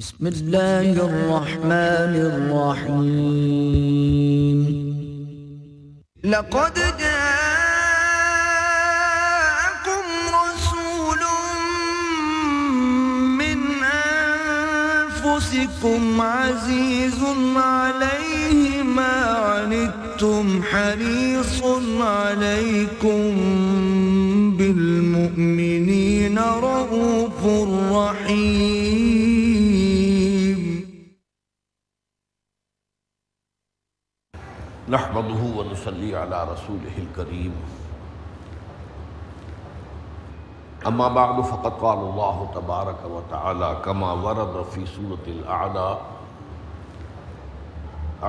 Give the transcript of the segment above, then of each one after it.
بسم اللہ الرحمن الرحیم لقد جاءكم رسول من انفسكم عزيز عليه ما عنتم حريص عليكم بالمؤمنين رؤوف رحيم نحمده ونصلي على رسوله الكريم اما بعد فقد قال الله تبارك وتعالى كما ورد في سورة الأعلى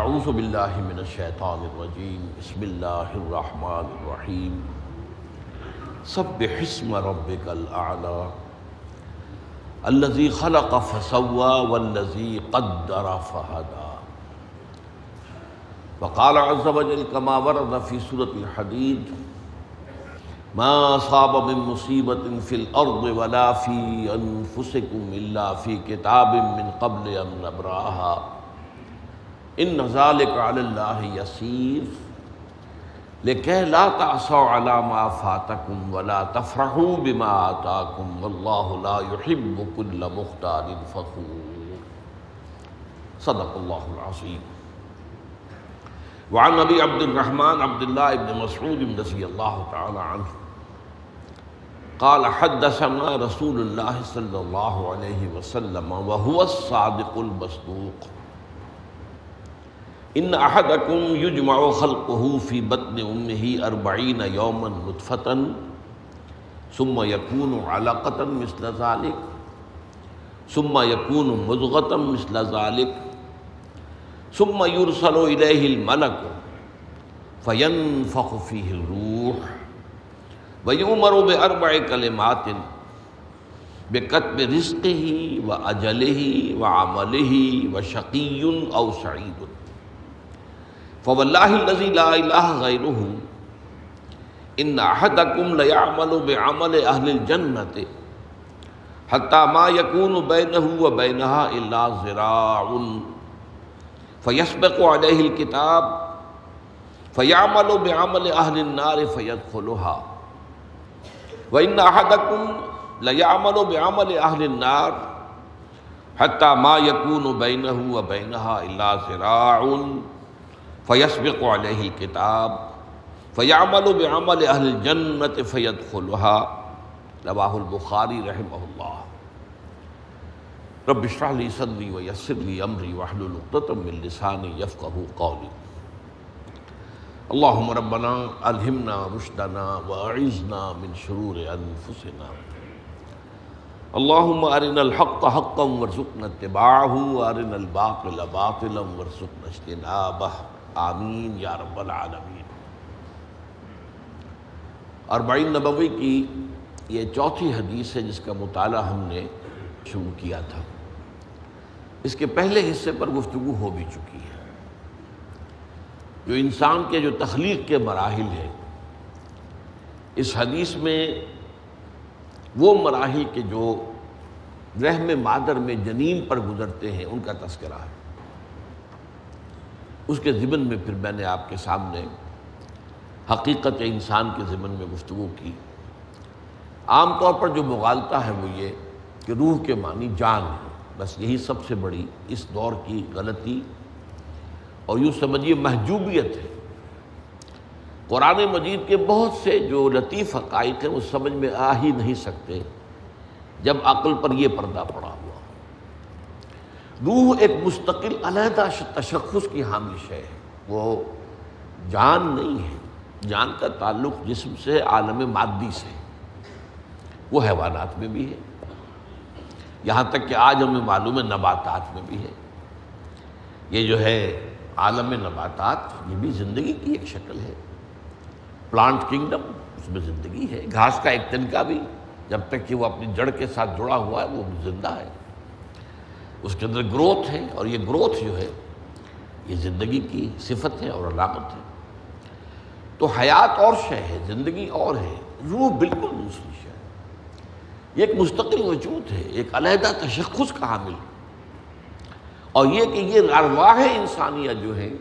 اعوذ بالله من الشيطان الرجيم بسم الله الرحمن الرحيم سبح اسم ربك الأعلى الذي خلق فسوى والذي قدر فهدى وقال عز وجل كما ورد في سورة الحديد ما أصاب من مصيبة في الأرض ولا في أنفسكم إلا في كتاب من قبل أن نبرأها إن ذلك على الله يسير لكي لا تعصوا على ما فاتكم ولا تفرحوا بما آتاكم والله لا يحب كل مختال فخور صدق الله العظيم وعن ابی عبد الرحمن عبد اللہ بن مسعود رضی اللہ تعالی عنہ قال حدثنا رسول اللہ صلی اللہ علیہ وسلم وهو الصادق المصدوق ان احدکم یجمع خلقه في بطن امه 40 یوما نطفة ثم يكون علقة مثل ذلك ثم يكون مضغة مثل ذلك ثم يرسل إليه الملك فينفخ فيه الروح ويؤمر بأربع كلمات بكتب رزقه وأجله وعمله وشقي أو سعيد فوالله الذي لا إله غيره إن أحدكم ليعمل بعمل أهل الجنة حتى ما يكون بينه وبينها إلا ذراع فيسبق عليه الكتاب فيعمل بعمل أهل النار فيدخلها وإن أحدكم ليعمل بعمل أهل النار حتى ما يكون بينه وبينها إلا ذراع فيسبق عليه الكتاب فيعمل بعمل أهل الجنة فيدخلها رواه البخاري رحمه الله رب اشرح لي صدري ويسر لي امري واحلل عقدة من لساني يفقهوا قولي اللهم ربنا الهمنا رشدنا واعذنا من شرور انفسنا اللهم ارنا الحق حقا وارزقنا اتباعه وارنا الباطل باطلا وارزقنا اجتنابه آمین یا رب العالمین۔ 40 نبوی کی یہ چوتھی حدیث ہے جس کا مطالعہ ہم نے شروع کیا تھا۔ اس کے پہلے حصے پر گفتگو ہو بھی چکی ہے۔ جو انسان کے جو تخلیق کے مراحل ہیں اس حدیث میں وہ مراحل کے جو رحم مادر میں جنین پر گزرتے ہیں ان کا تذکرہ ہے۔ اس کے ضمن میں پھر میں نے آپ کے سامنے حقیقت انسان کے ضمن میں گفتگو کی۔ عام طور پر جو مغالطہ ہے وہ یہ کہ روح کے معنی جان ہے، بس یہی سب سے بڑی اس دور کی غلطی اور یوں سمجھیے محجوبیت ہے۔ قرآن مجید کے بہت سے جو لطیف حقائق ہیں وہ سمجھ میں آ ہی نہیں سکتے جب عقل پر یہ پردہ پڑا ہوا۔ روح ایک مستقل علیحدہ تشخص کی حامل شے ہے، وہ جان نہیں ہے۔ جان کا تعلق جسم سے، عالم مادی سے، وہ حیوانات میں بھی ہے، یہاں تک کہ آج ہمیں معلوم ہے نباتات میں بھی ہے۔ یہ جو ہے عالم نباتات یہ بھی زندگی کی ایک شکل ہے۔ پلانٹ کنگڈم اس میں زندگی ہے، گھاس کا ایک تنکا بھی جب تک کہ وہ اپنی جڑ کے ساتھ جڑا ہوا ہے وہ زندہ ہے، اس کے اندر گروتھ ہے، اور یہ گروتھ جو ہے یہ زندگی کی صفت ہے اور علامت ہے۔ تو حیات اور شے ہے، زندگی اور ہے، روح بالکل دوسری شے ہے۔ یہ ایک مستقل وجود ہے، ایک علیحدہ تشخص کا حامل ہے۔ اور یہ کہ یہ ارواح انسانیہ جو ہیں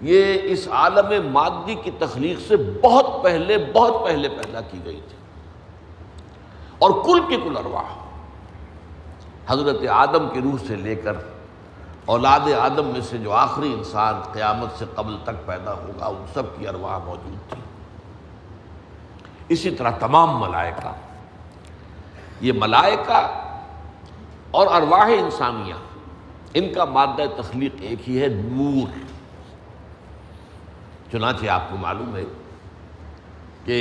یہ اس عالم مادی کی تخلیق سے بہت پہلے پیدا کی گئی تھی، اور کل کی کل ارواح حضرت آدم کی روح سے لے کر اولاد آدم میں سے جو آخری انسان قیامت سے قبل تک پیدا ہوگا ان سب کی ارواح موجود تھی۔ اسی طرح تمام ملائکہ، یہ ملائکہ اور ارواح انسانیہ ان کا مادہ تخلیق ایک ہی ہے، نور۔ چنانچہ آپ کو معلوم ہے کہ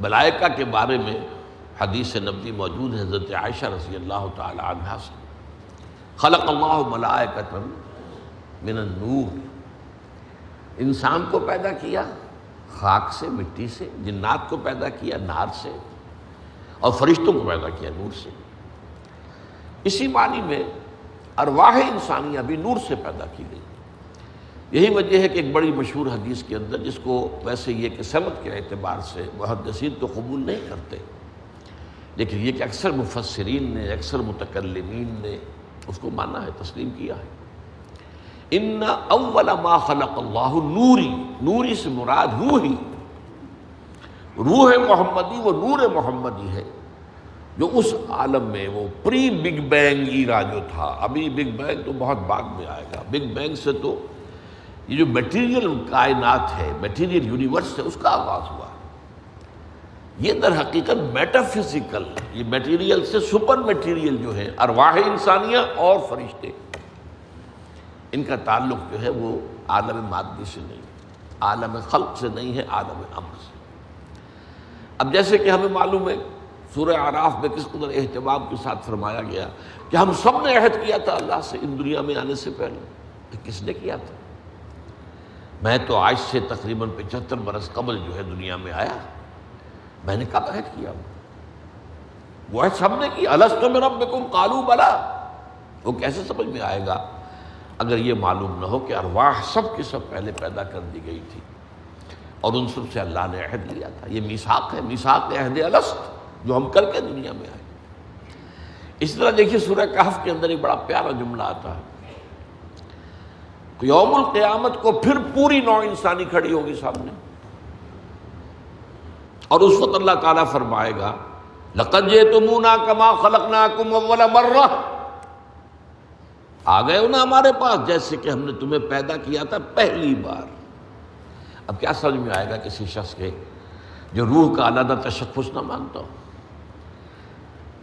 ملائکہ کے بارے میں حدیث نبوی موجود ہے حضرت عائشہ رضی اللہ تعالی عنہا سے، خلق اللہ ملائکۃ من النور، انسان کو پیدا کیا خاک سے، مٹی سے، جنات کو پیدا کیا نار سے، اور فرشتوں کو پیدا کیا نور سے۔ اسی معنی میں ارواح انسانیہ بھی نور سے پیدا کی گئی۔ یہی وجہ ہے کہ ایک بڑی مشہور حدیث کے اندر، جس کو ویسے یہ کہ سمت کے اعتبار سے محدثین تو قبول نہیں کرتے، لیکن یہ کہ اکثر مفسرین نے، اکثر متکلمین نے اس کو مانا ہے، تسلیم کیا ہے۔ ان اول ما خلق اللہ نوری، نوری سے مراد روحی، روح محمدی، وہ نور محمدی ہے جو اس عالم میں، وہ پری بگ بینگ ایرا جو تھا، ابھی بگ بینگ تو بہت بعد میں آئے گا، بگ بینگ سے تو یہ جو میٹیریل کائنات ہے، میٹیریل یونیورس ہے، اس کا آغاز ہوا۔ یہ در حقیقت میٹا فزیکل، یہ میٹیریل سے سپر میٹیریل جو ہے، ارواح انسانیہ اور فرشتے، ان کا تعلق جو ہے وہ عالم مادی سے نہیں، عالم خلق سے نہیں ہے، عالم امر سے۔ اب جیسے کہ ہمیں معلوم ہے سورہ اعراف میں کس قدر اہتمام کے ساتھ فرمایا گیا کہ ہم سب نے عہد کیا تھا اللہ سے ان دنیا میں آنے سے پہلے، کہ کس نے کیا تھا؟ میں تو آج سے تقریباً 75 برس قبل جو ہے دنیا میں آیا، میں نے کب عہد کیا؟ وہ عہد سب نے کیا، الست بربکم قالوا بلی۔ وہ کیسے سمجھ میں آئے گا اگر یہ معلوم نہ ہو کہ ارواح سب کی سب پہلے پیدا کر دی گئی تھی اور ان سب سے اللہ نے عہد لیا تھا۔ یہ میثاق ہے، میثاق عہد الست جو ہم کر کے دنیا میں آئے۔ اس طرح دیکھیے سورہ کہف کے اندر ایک بڑا پیارا جملہ آتا ہے کہ یوم القیامت کو پھر پوری نوع انسانی کھڑی ہوگی سامنے، اور اس وقت اللہ تعالیٰ فرمائے گا لَقَدْ جِئْتُمُونَا كَمَا خَلَقْنَاكُمْ أَوَّلَ مَرَّةٍ، آ گئے ہو نا ہمارے پاس جیسے کہ ہم نے تمہیں پیدا کیا تھا پہلی بار۔ اب کیا سمجھ میں آئے گا کسی شخص کے جو روح کا علیحدہ تشخص نہ مانتا ہو؟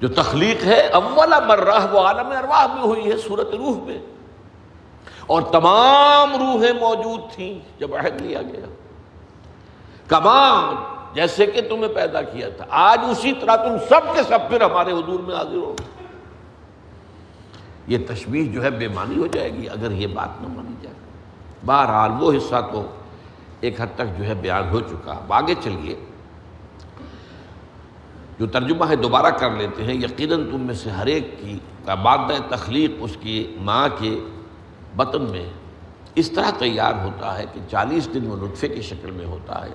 جو تخلیق ہے اول مرہ وہ عالم ارواح میں ہوئی ہے، صورت روح میں، اور تمام روحیں موجود تھیں جب عہد لیا گیا، کمال جیسے کہ تمہیں پیدا کیا تھا، آج اسی طرح تم سب کے سب پھر ہمارے حضور میں حاضر ہو۔ یہ تشبیہ جو ہے بے معنی ہو جائے گی اگر یہ بات نہ مانی جائے۔ بہرحال وہ حصہ تو ایک حد تک جو ہے بیان ہو چکا۔ اب آگے چلیے، جو ترجمہ ہے دوبارہ کر لیتے ہیں۔ یقیناً تم میں سے ہر ایک کی کا مادہ تخلیق اس کی ماں کے بطن میں اس طرح تیار ہوتا ہے کہ 40 دن وہ نطفے کی شکل میں ہوتا ہے،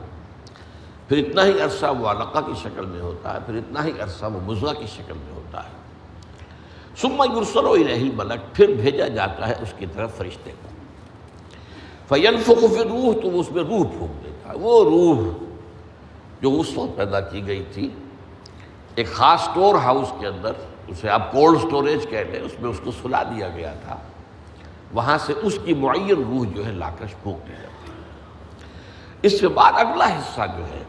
پھر اتنا ہی عرصہ وہ علقہ کی شکل میں ہوتا ہے، پھر اتنا ہی عرصہ وہ مضغہ کی شکل میں ہوتا ہے۔ ثم یرسل الیہ الملک، پھر بھیجا جاتا ہے اس کی طرف فرشتے کو، فینفخ فی الروح، تو وہ اس میں روح پھونک دیتا ہے۔ وہ روح جو اس وقت پیدا کی گئی تھی ایک خاص سٹور ہاؤس کے اندر، اسے آپ کولڈ سٹوریج کہتے ہیں، اس میں اس کو سلا دیا گیا تھا، وہاں سے اس کی معین روح جو ہے لا کر پھونک دی جاتی ہے۔ اس کے بعد اگلا حصہ جو ہے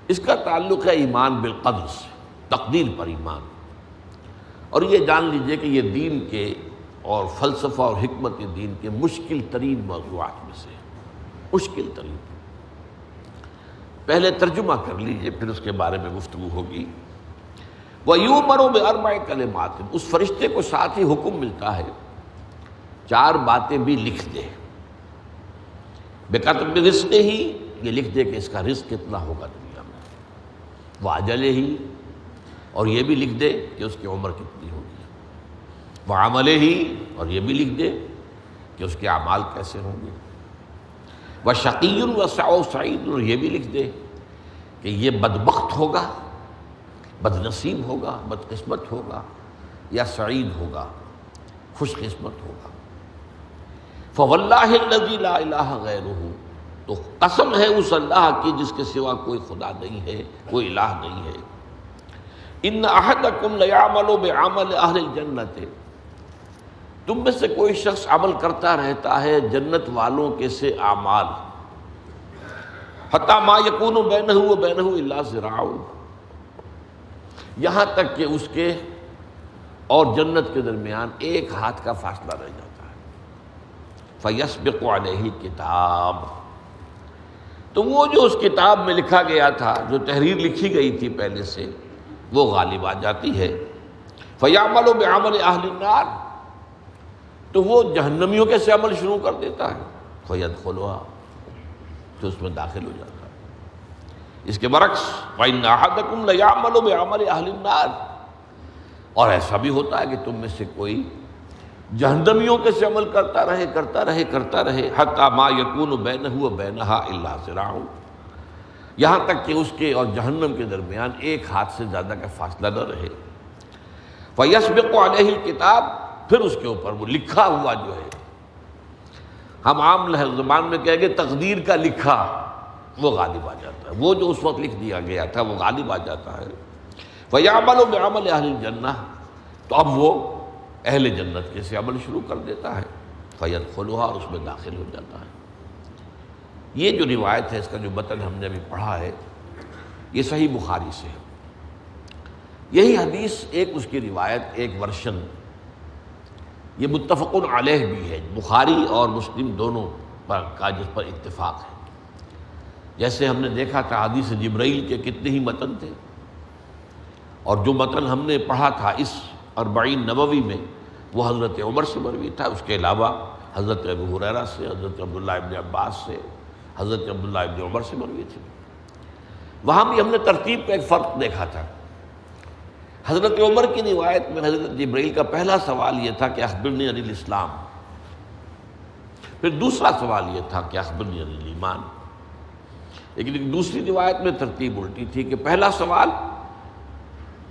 اس کا تعلق ہے ایمان بالقدر سے، تقدیر پر ایمان۔ اور یہ جان لیجئے کہ یہ دین کے اور فلسفہ اور حکمت دین کے مشکل ترین موضوعات میں سے مشکل ترین۔ پہلے ترجمہ کر لیجئے پھر اس کے بارے میں گفتگو ہوگی۔ وَيُؤْمَرُ بِأَرْبَعِ كَلِمَاتٍ، اس فرشتے کو ساتھ ہی حکم ملتا ہے 4 باتیں بھی لکھ دے۔ بِكَتْبِ رِزْقِهِ، یہ لکھ دے کہ اس کا رزق کتنا ہوگا دنیا میں، وَأَجَلِهِ، اور یہ بھی لکھ دے کہ اس کی عمر کتنی ہوگی، وَعَمَلِهِ، اور یہ بھی لکھ دے کہ اس کے اعمال کیسے ہوں گے، وَشَقِيٌّ وَسَعِيدٌ، اور یہ بھی لکھ دے کہ یہ بدبخت ہوگا، بد نصیب ہوگا، بد قسمت ہوگا یا سعید ہوگا۔ خوش قسمت ہوگا۔ فواللہ الذی لا الہ غیرہ، تو قسم ہے اس اللہ کی جس کے سوا کوئی خدا نہیں ہے، کوئی الہ نہیں ہے۔ ان احدکم لیعمل بعمل اہل الجنۃ، تم میں سے کوئی شخص عمل کرتا رہتا ہے جنت والوں کے سے اعمال، حتی ما یکون بینہ وبینہ الا ذراع، یہاں تک کہ اس کے اور جنت کے درمیان ایک ہاتھ کا فاصلہ رہ جاتا ہے۔ فیسبق علیہ الکتاب، تو وہ جو اس کتاب میں لکھا گیا تھا، جو تحریر لکھی گئی تھی پہلے سے، وہ غالب آ جاتی ہے۔ فیعمل بعمل اہل النار، تو وہ جہنمیوں کے سے عمل شروع کر دیتا ہے۔ فیدخلھا، تو اس میں داخل ہو جاتا ہے۔ اس کے برعکس وَإِنَّ أَحَدَكُمْ لَيَعْمَلُ بِعَمَلِ أَهْلِ النَّارِ، اور ایسا بھی ہوتا ہے کہ تم میں سے کوئی جہنمیوں کے سے عمل کرتا رہے حتی ما یکون بینہ وبینہا الا ذراع، یہاں تک کہ اس کے اور جہنم کے درمیان ایک ہاتھ سے زیادہ کا فاصلہ نہ رہے۔ فیسبق علیہ الکتاب، پھر اس کے اوپر وہ لکھا ہوا جو ہے، ہم عام زبان میں کہیں گے تقدیر کا لکھا، وہ غالب آ جاتا ہے۔ وہ جو اس وقت لکھ دیا گیا تھا وہ غالب آ جاتا ہے۔ فیعمل بعمل اہل الجنہ، تو اب وہ اہل جنت کے سے عمل شروع کر دیتا ہے۔ فیدخلھا، اور اس میں داخل ہو جاتا ہے۔ یہ جو روایت ہے، اس کا جو متن ہم نے ابھی پڑھا ہے، یہ صحیح بخاری سے ہے۔ یہی حدیث ایک اس کی روایت، ایک ورشن، یہ متفق علیہ بھی ہے، بخاری اور مسلم دونوں پر کا جس پر اتفاق ہے۔ جیسے ہم نے دیکھا تھا حدیث جبرائیل کے کتنے ہی متن تھے، اور جو متن ہم نے پڑھا تھا اس 40 نبوی میں، وہ حضرت عمر سے مروی تھا۔ اس کے علاوہ حضرت ابو ہریرہ سے، حضرت عبداللہ ابن عباس سے، حضرت عبداللہ ابن عمر سے مروی تھی۔ وہاں بھی ہم نے ترتیب کا ایک فرق دیکھا تھا۔ حضرت عمر کی روایت میں حضرت جبرائیل کا پہلا سوال یہ تھا کہ اخبرنی عن الاسلام، پھر دوسرا سوال یہ تھا کہ اخبرنی عن الایمان۔ لیکن دوسری روایت میں ترتیب الٹی تھی کہ پہلا سوال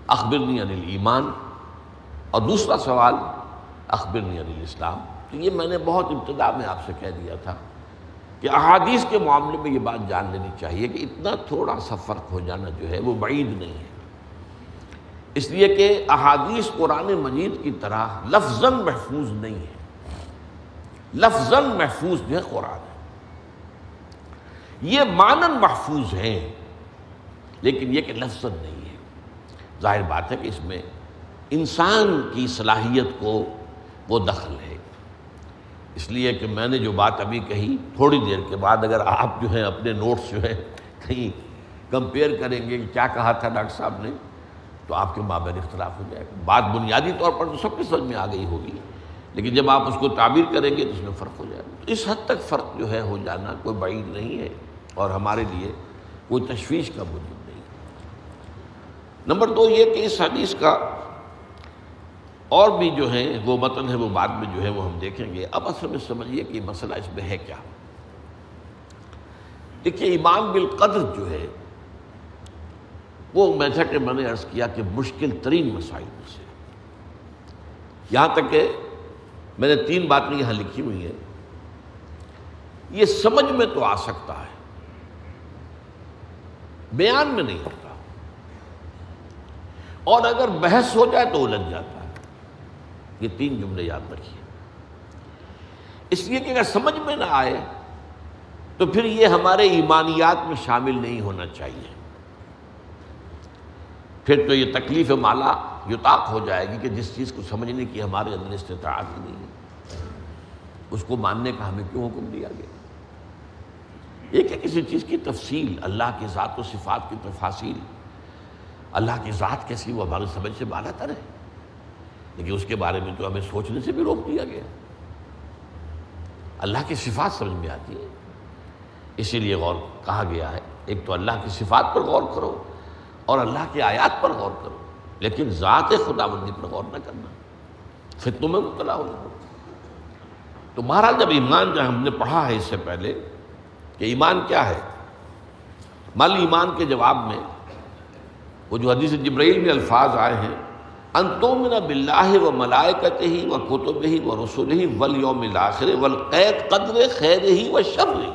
اخبرنی عن الایمان، اور دوسرا سوال اخبرنی عن الاسلام۔ تو یہ میں نے بہت ابتدا میں آپ سے کہہ دیا تھا کہ احادیث کے معاملے میں یہ بات جان لینی چاہیے کہ اتنا تھوڑا سا فرق ہو جانا جو ہے وہ بعید نہیں ہے، اس لیے کہ احادیث قرآن مجید کی طرح لفظاً محفوظ نہیں ہے۔ لفظاً محفوظ جو ہے قرآن ہے، یہ معناً محفوظ ہیں، لیکن یہ کہ لفظاً نہیں ہے۔ ظاہر بات ہے کہ اس میں انسان کی صلاحیت کو وہ دخل ہے۔ اس لیے کہ میں نے جو بات ابھی کہی، تھوڑی دیر کے بعد اگر آپ جو ہیں اپنے نوٹس جو ہے کہیں کمپیئر کریں گے کہ کیا کہا تھا ڈاکٹر صاحب نے، تو آپ کے مابین اختلاف ہو جائے گا۔ بات بنیادی طور پر تو سب کی سمجھ میں آ گئی ہوگی، لیکن جب آپ اس کو تعبیر کریں گے تو اس میں فرق ہو جائے گا۔ تو اس حد تک فرق جو ہے ہو جانا کوئی بعید نہیں ہے، اور ہمارے لیے کوئی تشویش کا موجود نہیں۔ نمبر 2 یہ کہ اس حدیث کا اور بھی جو ہے وہ متن ہے، وہ بعد میں جو ہے وہ ہم دیکھیں گے۔ اب اصل میں سمجھیے کہ مسئلہ اس میں ہے کیا۔ دیکھیے، ایمان بالقدر جو ہے وہ جیسا کہ میں نے عرض کیا کہ مشکل ترین مسائل میں سے، یہاں تک کہ میں نے 3 باتیں یہاں لکھی ہوئی ہیں، یہ سمجھ میں تو آ سکتا ہے، بیان میں نہیں ہوتا، اور اگر بحث ہو جائے تو الجھ جاتا ہے۔ یہ 3 جملے یاد رکھیے، اس لیے کہ اگر سمجھ میں نہ آئے تو پھر یہ ہمارے ایمانیات میں شامل نہیں ہونا چاہیے، پھر تو یہ تکلیف مالا یطاق ہو جائے گی کہ جس چیز کو سمجھنے کی ہمارے اندر استطاعت ہی نہیں ہے، اس کو ماننے کا ہمیں کیوں حکم دیا گیا؟ یہ کہ کسی چیز کی تفصیل، اللہ کی ذات و صفات کی تفاصیل، اللہ کی ذات کیسی وہ ہماری سمجھ سے بالا تر ہے، لیکن اس کے بارے میں تو ہمیں سوچنے سے بھی روک دیا گیا۔ اللہ کی صفات سمجھ میں آتی ہے، اسی لیے غور کہا گیا ہے، ایک تو اللہ کی صفات پر غور کرو اور اللہ کی آیات پر غور کرو، لیکن ذات خداوندی پر غور نہ کرنا، فتنوں میں مبتلا ہو جاؤ۔ تو بہرحال جب ایمان جو ہم نے پڑھا ہے اس سے پہلے کہ ایمان کیا ہے، مال ایمان کے جواب میں وہ جو حدیث جبرائیل میں الفاظ آئے ہیں ان تؤمن باللہ و ملائکتہ و کتبہ و رسلہ والیوم الآخر والقدر خیرہ و شرہ.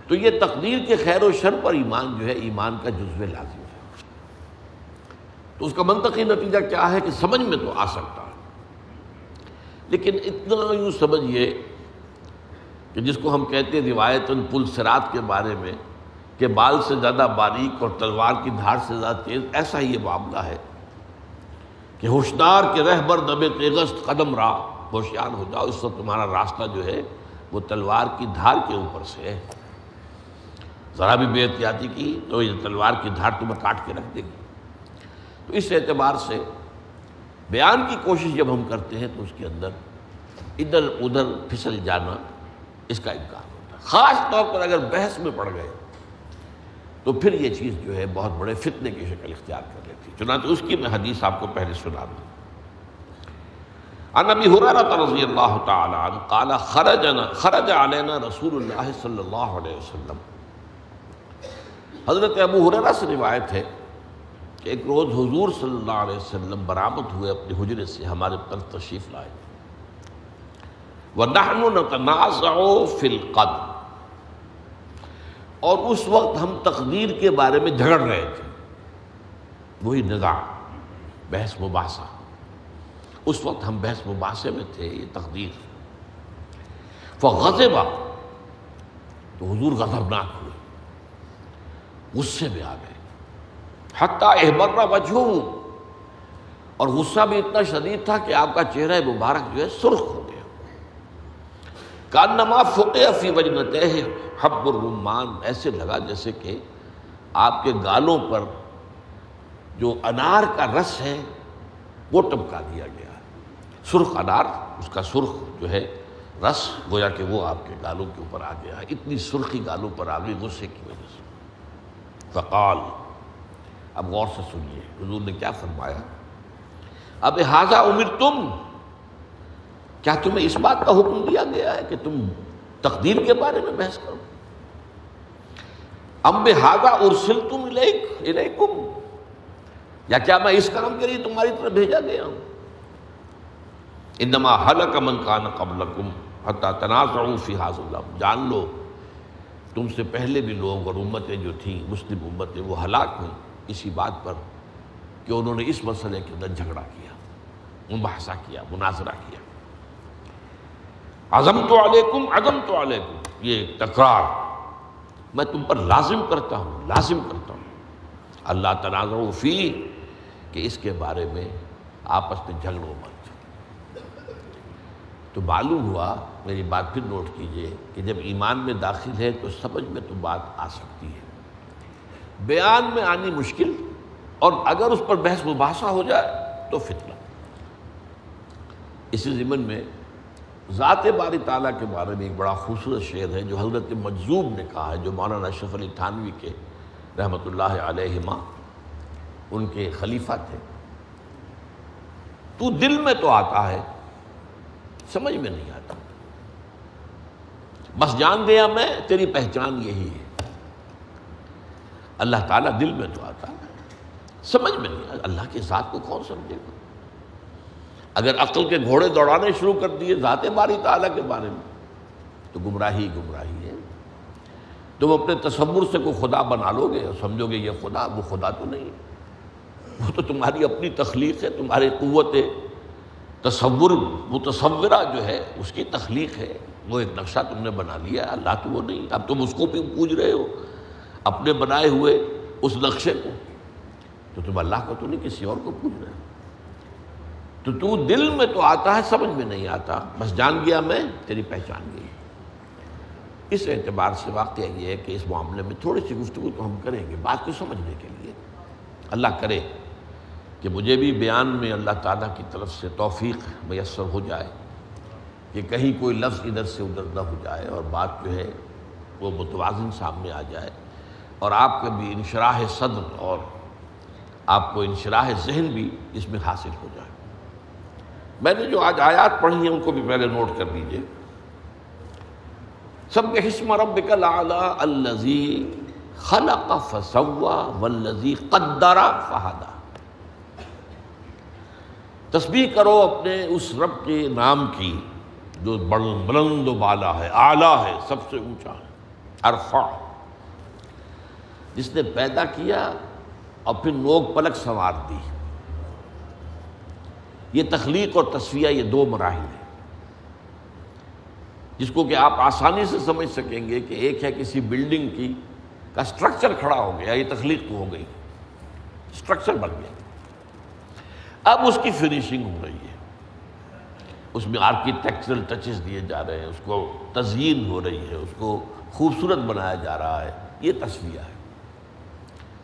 تو یہ تقدیر کے خیر و شر پر ایمان جو ہے ایمان کا جزو لازم ہے. تو اس کا منطقی نتیجہ کیا ہے کہ سمجھ میں تو آ سکتا ہے، لیکن اتنا یوں سمجھیے کہ جس کو ہم کہتے ہیں روایتاً پل صراط کے بارے میں کہ بال سے زیادہ باریک اور تلوار کی دھار سے زیادہ تیز، ایسا ہی یہ معاملہ ہے کہ ہوشیار کے رہبر نبے تیغست قدم راہ، ہوشیار ہو جاؤ، اس وقت تمہارا راستہ جو ہے وہ تلوار کی دھار کے اوپر سے ہے. ذرا بھی بے احتیاطی کی تو یہ تلوار کی دھار تمہیں کاٹ کے رکھ دے گی. تو اس اعتبار سے بیان کی کوشش جب ہم کرتے ہیں تو اس کے اندر ادھر ادھر پھسل جانا اس کا امکان ہوتا ہے، خاص طور پر اگر بحث میں پڑ گئے تو پھر یہ چیز جو ہے بہت بڑے فتنے کی شکل اختیار کر لیتی. چنانچہ اس کی میں حدیث آپ کو پہلے سنا دوں. عن ابی ہریرہ رضی اللہ تعالی عنہ قال خرج علینا رسول اللہ صلی اللہ علیہ وسلم. حضرت ابو ہریرہ سے روایت ہے کہ ایک روز حضور صلی اللہ علیہ وسلم برآمد ہوئے اپنے حجرے سے، ہمارے پر تشریف لائے. وَنَحْنُ نَتَنَازَعُ فِي الْقَدْرِ، اور اس وقت ہم تقدیر کے بارے میں جھگڑ رہے تھے. وہی نزاع، بحث مباحثہ، اس وقت ہم بحث مباحثے میں تھے، یہ تقدیر. فَغَضِبَ، تو حضور غضبناک ہوئے، غصے میں آ گئے. حتیٰ احمر وجہہ، اور غصہ بھی اتنا شدید تھا کہ آپ کا چہرہ مبارک جو ہے سرخ ہو گیا. کانما فقع فی وجنتہ حب الرمان، ایسے لگا جیسے کہ آپ کے گالوں پر جو انار کا رس ہے وہ ٹپکا دیا گیا ہے. سرخ انار، اس کا سرخ جو ہے رس، گویا کہ وہ آپ کے گالوں کے اوپر آ گیا ہے. اتنی سرخی گالوں پر آ گئی غصے کی وجہ سے. فقال، اب غور سے سنیے حضور نے کیا فرمایا. اب ھذا امرتم، کیا تمہیں اس بات کا حکم دیا گیا ہے کہ تم تقدیر کے بارے میں بحث کرو؟ ام بھذا ارسلتم الیکم، یا کیا میں اس کام کے لیے تمہاری طرف بھیجا گیا ہوں؟ انما ہلک من کان قبلکم حتی تنازعوا فی ھذا الامر، جان لو تم سے پہلے بھی لوگ اور امتیں جو تھیں، مسلم امتیں، وہ ہلاک ہوئیں اسی بات پر کہ انہوں نے اس مسئلے کے اندر جھگڑا کیا، مباحثہ کیا، مناظرہ کیا. عزمت علیکم، یہ تکرار، میں تم پر لازم کرتا ہوں اللہ تنازعوا فی، کہ اس کے بارے میں آپس میں جھگڑو مت. تو معلوم ہوا، میری بات پھر نوٹ کیجئے، کہ جب ایمان میں داخل ہے تو سمجھ میں تو بات آ سکتی ہے، بیان میں آنی مشکل، اور اگر اس پر بحث مباحثہ ہو جائے تو فتنہ. اسی ضمن میں ذات باری تعالیٰ کے بارے میں ایک بڑا خوبصورت شعر ہے جو حضرت مجذوب نے کہا ہے، جو مولانا اشرف علی تھانوی کے رحمۃ اللہ علیہما ان کے خلیفہ تھے. تو دل میں تو آتا ہے، سمجھ میں نہیں آتا، بس جان گیا میں تیری پہچان یہی ہے. اللہ تعالیٰ دل میں تو آتا ہے، سمجھ میں نہیں آتا. اللہ کی ذات کو کون سمجھے گا؟ اگر عقل کے گھوڑے دوڑانے شروع کر دیے ذات باری تعالیٰ کے بارے میں تو گمراہی ہے. تم اپنے تصور سے کوئی خدا بنا لو گے اور سمجھو گے یہ خدا، وہ خدا تو نہیں، وہ تو تمہاری اپنی تخلیق ہے، تمہاری قوت تصور متصورہ جو ہے اس کی تخلیق ہے. وہ ایک نقشہ تم نے بنا لیا ہے، اللہ تو وہ نہیں. اب تم اس کو بھی پوج رہے ہو، اپنے بنائے ہوئے اس نقشے کو، تو تم اللہ کو تو نہیں کسی اور کو پوج رہے ہو. تو دل میں تو آتا ہے، سمجھ میں نہیں آتا، بس جان گیا میں تیری پہچان گئی. اس اعتبار سے واقعہ یہ ہے کہ اس معاملے میں تھوڑی سی گفتگو تو ہم کریں گے بات کو سمجھنے کے لیے. اللہ کرے کہ مجھے بھی بیان میں اللہ تعالیٰ کی طرف سے توفیق میسر ہو جائے کہ کہیں کوئی لفظ ادھر سے ادھر نہ ہو جائے اور بات جو ہے وہ متوازن سامنے آ جائے، اور آپ کا بھی انشراح صدر اور آپ کو انشراح ذہن بھی اس میں حاصل ہو جائے. میں نے جو آج آیات پڑھی ہیں ان کو بھی پہلے نوٹ کر لیجئے. سبح اسم ربک الاعلی الذی خلق فسوی والذی قدر فہدی. تسبیح کرو اپنے اس رب کے نام کی جو بلند و بالا ہے، اعلیٰ ہے، سب سے اونچا ہے، ارفع، جس نے پیدا کیا اور پھر نوک پلک سنوار دی۔ یہ تخلیق اور تسویہ یہ دو مراحل ہیں جس کو کہ آپ آسانی سے سمجھ سکیں گے کہ ایک ہے کسی بلڈنگ کی کا سٹرکچر کھڑا ہو گیا، یہ تخلیق ہو گئی، سٹرکچر بن گیا، اب اس کی فنیشنگ ہو رہی ہے، اس میں آرکیٹیکچرل ٹچز دیے جا رہے ہیں، اس کو تزئین ہو رہی ہے، اس کو خوبصورت بنایا جا رہا ہے، یہ تسویہ ہے۔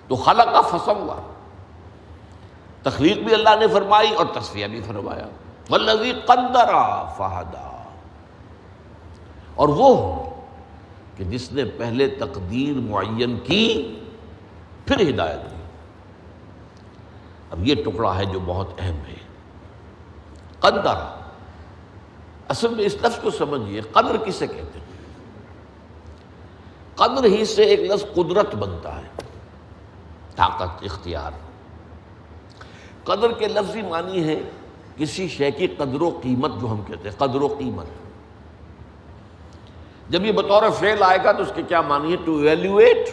تو خلق فسویٰ، تخلیق بھی اللہ نے فرمائی اور تسویہ بھی فرمایا۔ والذی قدر فہدی، اور وہ کہ جس نے پہلے تقدیر معین کی پھر ہدایت دی۔ اب یہ ٹکڑا ہے جو بہت اہم ہے، قدر۔ اصل میں اس لفظ کو سمجھیے، قدر کسے کہتے ہیں؟ قدر ہی سے ایک لفظ قدرت بنتا ہے، طاقت، اختیار۔ قدر کے لفظی معنی ہے کسی شے کی قدر و قیمت، جو ہم کہتے ہیں قدر و قیمت۔ جب یہ بطور فعل آئے گا تو اس کے کیا معنی ہے؟ ٹو ایویلویٹ،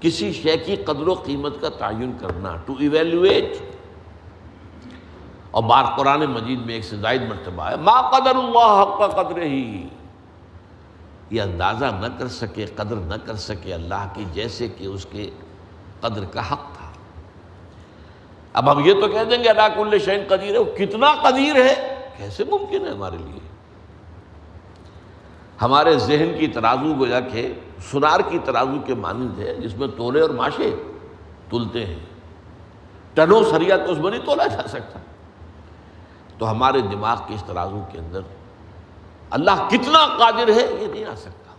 کسی شے کی قدر و قیمت کا تعین کرنا، ٹو ایویلویٹ۔ اور بار قرآن مجید میں ایک سے زائد مرتبہ ہے ما قدر اللہ حق قدرہ، یہ اندازہ نہ کر سکے، قدر نہ کر سکے اللہ کی جیسے کہ اس کے قدر کا حق تھا۔ اب ہم یہ تو کہہ دیں گے علی کل شیء قدیر ہے، وہ کتنا قدیر ہے، کیسے ممکن ہے ہمارے لیے؟ ہمارے ذہن کی ترازو گویا کہ سنار کی ترازو کے مانند ہے، جس میں تولے اور ماشے تلتے ہیں، ٹنوں سریا تو اس میں نہیں تولا جا سکتا۔ تو ہمارے دماغ کے اس ترازو کے اندر اللہ کتنا قادر ہے یہ نہیں آ سکتا،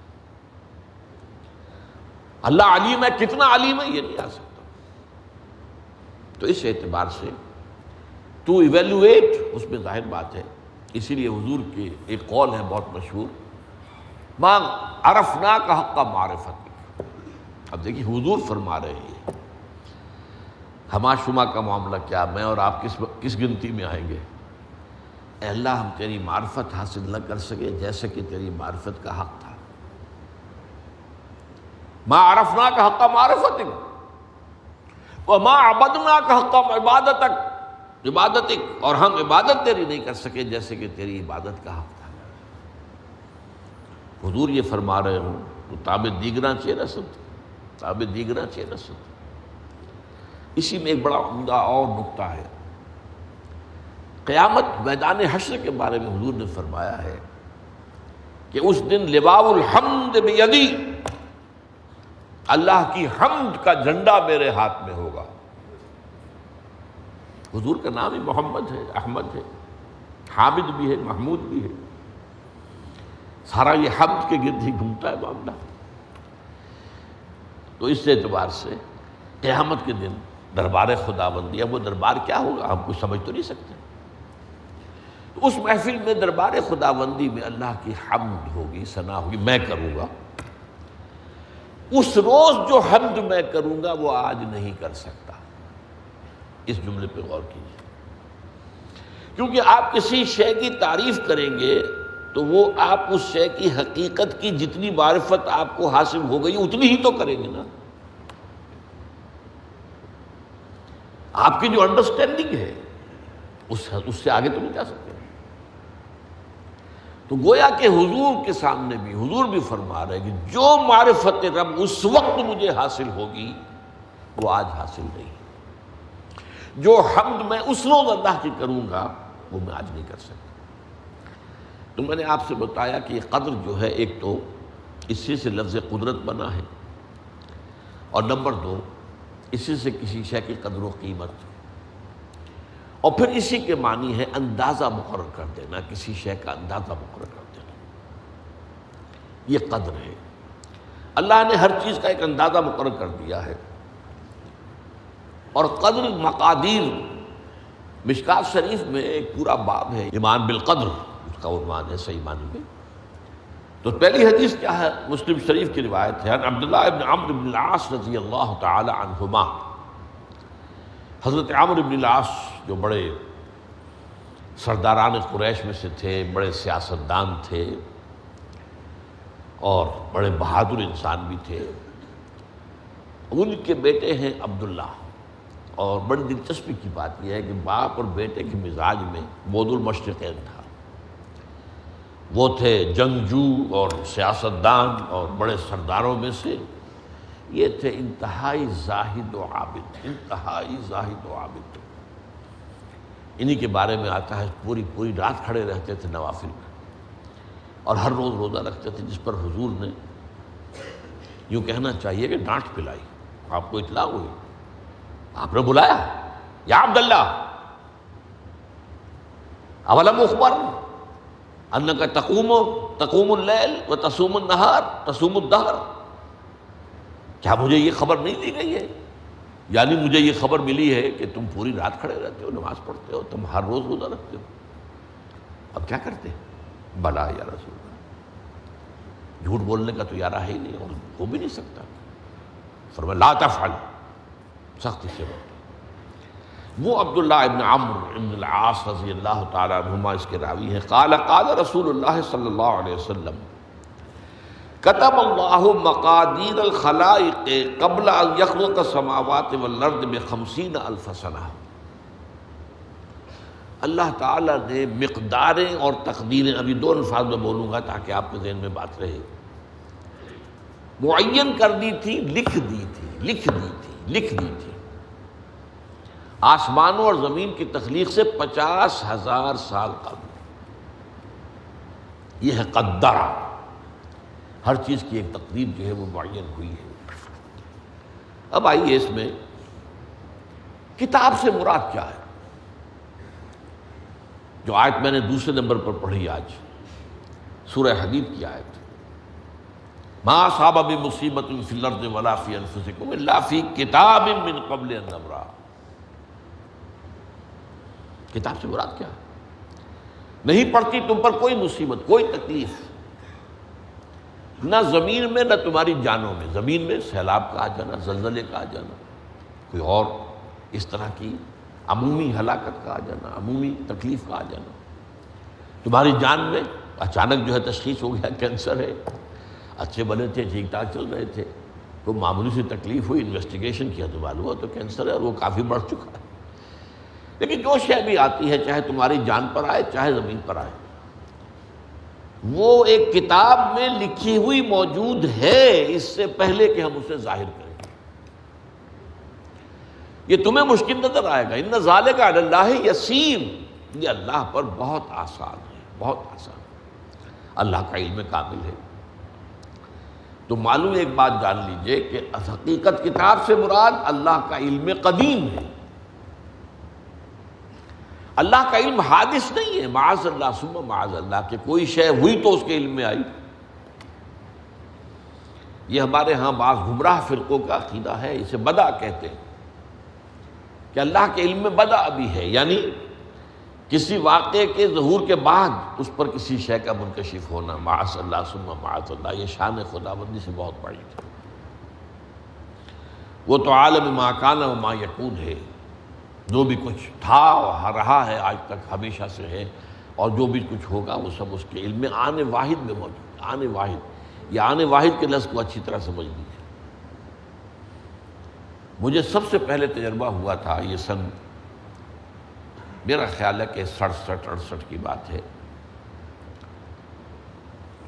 اللہ علیم ہے کتنا علیم ہے یہ نہیں آ سکتا۔ تو اس اعتبار سے ٹو ایویلویٹ اس میں ظاہر بات ہے۔ اسی لیے حضور کے ایک قول ہے بہت مشہور، ما عرفناک حق معرفت۔ اب دیکھیے حضور فرما رہے ہیں، ہما شما کا معاملہ کیا، میں اور آپ کس گنتی میں آئیں گے؟ اے اللہ ہم تیری معرفت حاصل نہ کر سکے جیسے کہ تیری معرفت کا حق تھا۔ ما عرفناک حق معرفتک وما عبدناک حق عبادتک، اور ہم عبادت تیری نہیں کر سکے جیسے کہ تیری عبادت کا حق تھا۔ حضور یہ فرما رہے ہوں تو تاب دیگراں چے رسد، تاب دیگراں چے رسد۔ اسی میں ایک بڑا عمدہ اور نکتہ ہے، قیامت میدان حشر کے بارے میں حضور نے فرمایا ہے کہ اس دن لواء الحمد بیدی، اللہ کی حمد کا جھنڈا میرے ہاتھ میں ہوگا۔ حضور کا نام ہی محمد ہے، احمد ہے، حامد بھی ہے، محمود بھی ہے، سارا یہ حمد کے گرد ہی گھومتا ہے معاملہ۔ تو اس اعتبار سے قیامت کے دن دربار خداوندی، اب وہ دربار کیا ہوگا ہم کچھ سمجھ تو نہیں سکتے۔ تو اس محفل میں دربار خداوندی میں اللہ کی حمد ہوگی، ثنا ہوگی، میں کروں گا۔ اس روز جو حمد میں کروں گا وہ آج نہیں کر سکتا۔ اس جملے پہ غور کیجیے، کیونکہ آپ کسی شے کی تعریف کریں گے تو وہ آپ اس شے کی حقیقت کی جتنی معرفت آپ کو حاصل ہو گئی اتنی ہی تو کریں گے نا۔ آپ کی جو انڈرسٹینڈنگ ہے اس سے آگے تو نہیں جا سکتے۔ تو گویا کہ حضور کے سامنے بھی حضور بھی فرما رہے کہ جو معرفت رب اس وقت مجھے حاصل ہوگی وہ آج حاصل نہیں، جو حمد میں اس روز اللہ کی کروں گا وہ میں آج نہیں کر سکتا۔ تو میں نے آپ سے بتایا کہ یہ قدر جو ہے ایک تو اسی سے لفظ قدرت بنا ہے، اور نمبر دو اسی سے کسی شے کی قدر و قیمت، اور پھر اسی کے معنی ہے اندازہ مقرر کر دینا، کسی شے کا اندازہ مقرر کر دینا، یہ قدر ہے۔ اللہ نے ہر چیز کا ایک اندازہ مقرر کر دیا ہے۔ اور قدر مقادیر، مشکات شریف میں ایک پورا باب ہے ایمان بالقدر، اس کا عنوان ہے صحیح معنی میں۔ تو پہلی حدیث کیا ہے؟ مسلم شریف کی روایت ہے، عبداللہ ابن عمرو بن العاص رضی اللہ تعالی عنہما حضرت عمرو بن العاص جو بڑے سرداران قریش میں سے تھے، بڑے سیاستدان تھے اور بڑے بہادر انسان بھی تھے، ان کے بیٹے ہیں عبداللہ. اور بڑی دلچسپی کی بات یہ ہے کہ باپ اور بیٹے کے مزاج میں بعد المشرقین تھا. وہ تھے جنگجو اور سیاستدان اور بڑے سرداروں میں سے، یہ تھے انتہائی زاہد و عابد، انتہائی زاہد و عابد. انہی کے بارے میں آتا ہے پوری رات کھڑے رہتے تھے نوافل میں، اور ہر روز روزہ رکھتے تھے، جس پر حضور نے یوں کہنا چاہیے کہ ڈانٹ پلائی. آپ کو اطلاع ہوئی، آپ نے بلایا، یا عبداللہ اولم اخبر انک تقوم اللیل و تصوم النہار تصوم الدہر، کیا مجھے یہ خبر نہیں دی گئی ہے؟ یعنی مجھے یہ خبر ملی ہے کہ تم پوری رات کھڑے رہتے ہو، نماز پڑھتے ہو، تم ہر روز روزہ رکھتے ہو. اب کیا کرتے؟ بلا یا رسول اللہ، جھوٹ بولنے کا تو یارہ ہے ہی نہیں، اور ہو بھی نہیں سکتا. فرمایا لا تفعل، سختی سے بولتے. وہ عبداللہ ابن عمرو ابن العاص رضی اللہ تعالیٰ عنہما اس کے راوی ہیں. قال رسول اللہ صلی اللہ علیہ وسلم کتب اللہ مقادیر الخلائق قبل ان یخلق السماوات والارض ب50,000 سنہ. اللہ تعالیٰ نے مقداریں اور تقدیریں، ابھی دو الفاظ میں بولوں گا تاکہ آپ کے ذہن میں بات رہے، معین کر دی تھی، لکھ دی تھی. آسمانوں اور زمین کی تخلیق سے 50,000 سال قبل. یہ ہے قدرہ، ہر چیز کی ایک تقدیر جو ہے وہ معین ہوئی ہے. اب آئیے اس میں کتاب سے مراد کیا ہے؟ جو آیت میں نے دوسرے نمبر پر پڑھی آج، سورہ حدید کی آیت، ما اصاب بمصیبۃ فی الارض ولا فی انفسکم الا فی کتاب من قبل ان نبرأ. کتاب سے مراد کیا ہے؟ نہیں پڑتی تم پر کوئی مصیبت، کوئی تکلیف، نہ زمین میں نہ تمہاری جانوں میں. زمین میں سیلاب کا آ جانا، زلزلے کا آ جانا، کوئی اور اس طرح کی عمومی ہلاکت کا آ جانا، عمومی تکلیف کا آ جانا. تمہاری جان میں اچانک جو ہے تشخیص ہو گیا کینسر ہے، اچھے بنے تھے، ٹھیک ٹھاک چل رہے تھے، کوئی معمولی سی تکلیف ہوئی، انویسٹیگیشن کیا تو معلوم ہوا تو کینسر ہے اور وہ کافی بڑھ چکا ہے. لیکن جو شے بھی آتی ہے، چاہے تمہاری جان پر آئے چاہے زمین پر آئے، وہ ایک کتاب میں لکھی ہوئی موجود ہے اس سے پہلے کہ ہم اسے ظاہر کریں. یہ تمہیں مشکل نظر آئے گا، ان ذالک علی اللہ یسیر، یہ اللہ پر بہت آسان ہے، بہت آسان. اللہ کا علم کامل ہے. تو معلوم ایک بات جان لیجئے کہ حقیقت کتاب سے مراد اللہ کا علم قدیم ہے. اللہ کا علم حادث نہیں ہے، معاذ اللہ ثم معاذ اللہ، کہ کوئی شے ہوئی تو اس کے علم میں آئی. یہ ہمارے ہاں بعض گمراہ فرقوں کا عقیدہ ہے، اسے بدع کہتے ہیں کہ اللہ کے علم میں بدع بھی ہے، یعنی کسی واقعے کے ظہور کے بعد اس پر کسی شے کا منکشف ہونا. معاذ اللہ ثم معاذ اللہ، یہ شان خداوندی سے بہت بڑی ہے. وہ تو عالم ما کان و ما یکون ہے، جو بھی کچھ تھا اور رہا ہے آج تک ہمیشہ سے ہے، اور جو بھی کچھ ہوگا وہ سب اس کے علم میں آنے واحد میں موجود ہے. آنے واحد، یہ آنے واحد کے لفظ کو اچھی طرح سمجھ لیجیے. مجھے سب سے پہلے تجربہ ہوا تھا، یہ سن میرا خیال ہے کہ 67-68 کی بات ہے.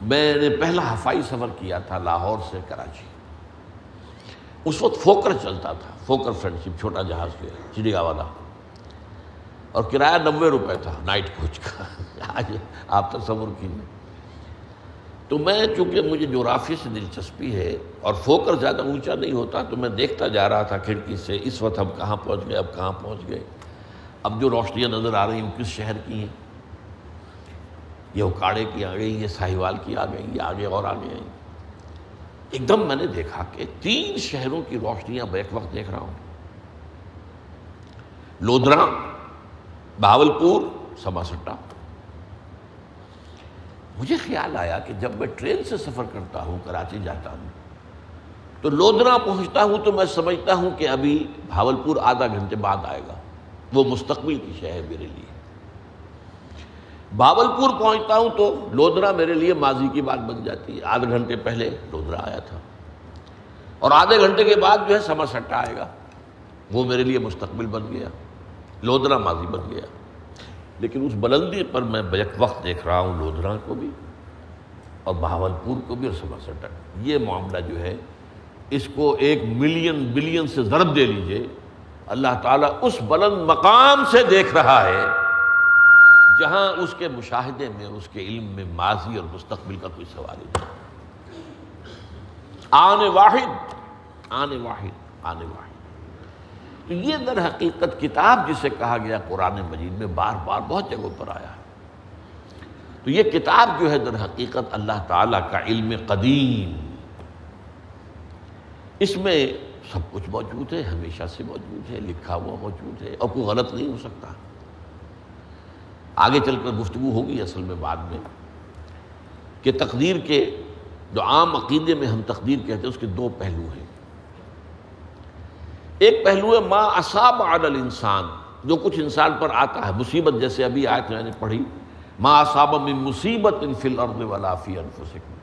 میں نے پہلا ہفائی سفر کیا تھا لاہور سے کراچی. اس وقت فوکر چلتا تھا، فوکر فرینڈشپ، چھوٹا جہاز جو ہے چڑیا والا، اور کرایہ 90 روپے تھا نائٹ کوچ کا. آج آپ تصور کیجیے. تو میں چونکہ مجھے جغرافی سے دلچسپی ہے اور فوکر زیادہ اونچا نہیں ہوتا، تو میں دیکھتا جا رہا تھا کھڑکی سے، اس وقت ہم کہاں پہنچ گئے، اب کہاں پہنچ گئے، اب جو روشنیاں نظر آ رہی ہیں کس شہر کی ہیں. یہ اکاڑے کی آ گئی، یہ ساہیوال کی آ گئی، یہ آگے اور آگے آئیں. ایک دم میں نے دیکھا کہ 3 شہروں کی روشنیاں بیک وقت دیکھ رہا ہوں. لودھرا، بہاولپور، سماسٹا. مجھے خیال آیا کہ جب میں ٹرین سے سفر کرتا ہوں، کراچی جاتا ہوں، تو لودھنا پہنچتا ہوں تو میں سمجھتا ہوں کہ ابھی بھاولپور آدھا گھنٹے بعد آئے گا، وہ مستقبل کی شے ہے میرے لیے۔ بھاولپور پہنچتا ہوں تو لودھنا میرے لیے ماضی کی بات بن جاتی ہے، آدھے گھنٹے پہلے لودھنا آیا تھا، اور آدھے گھنٹے کے بعد جو ہے سمرسٹا آئے گا، وہ میرے لیے مستقبل بن گیا، لودھنا ماضی بن گیا۔ لیکن اس بلندی پر میں بیک وقت دیکھ رہا ہوں لودھنا کو بھی اور بہاولپور کو بھی اور سمرسٹا۔ یہ معاملہ جو ہے اس کو 1 بلین سے ضرب دے لیجئے، اللہ تعالیٰ اس بلند مقام سے دیکھ رہا ہے جہاں اس کے مشاہدے میں، اس کے علم میں ماضی اور مستقبل کا کوئی سوال ہی نہیں۔ آنے واحد۔ تو یہ در حقیقت کتاب جسے کہا گیا قرآن مجید میں بار بار بہت جگہوں پر آیا ہے، تو یہ کتاب جو ہے در حقیقت اللہ تعالیٰ کا علم قدیم، اس میں سب کچھ موجود ہے، ہمیشہ سے موجود ہے، لکھا ہوا موجود ہے، اور کوئی غلط نہیں ہو سکتا۔ آگے چل کر گفتگو ہوگی اصل میں بعد میں کہ تقدیر کے جو عام عقیدے میں ہم تقدیر کہتے ہیں اس کے 2 پہلو ہیں۔ ایک پہلو ہے ما اصاب علی الانسان، جو کچھ انسان پر آتا ہے مصیبت، جیسے ابھی آیت میں نے پڑھی ما اصاب من مصیبت فی الارض ولا فی انفسکم،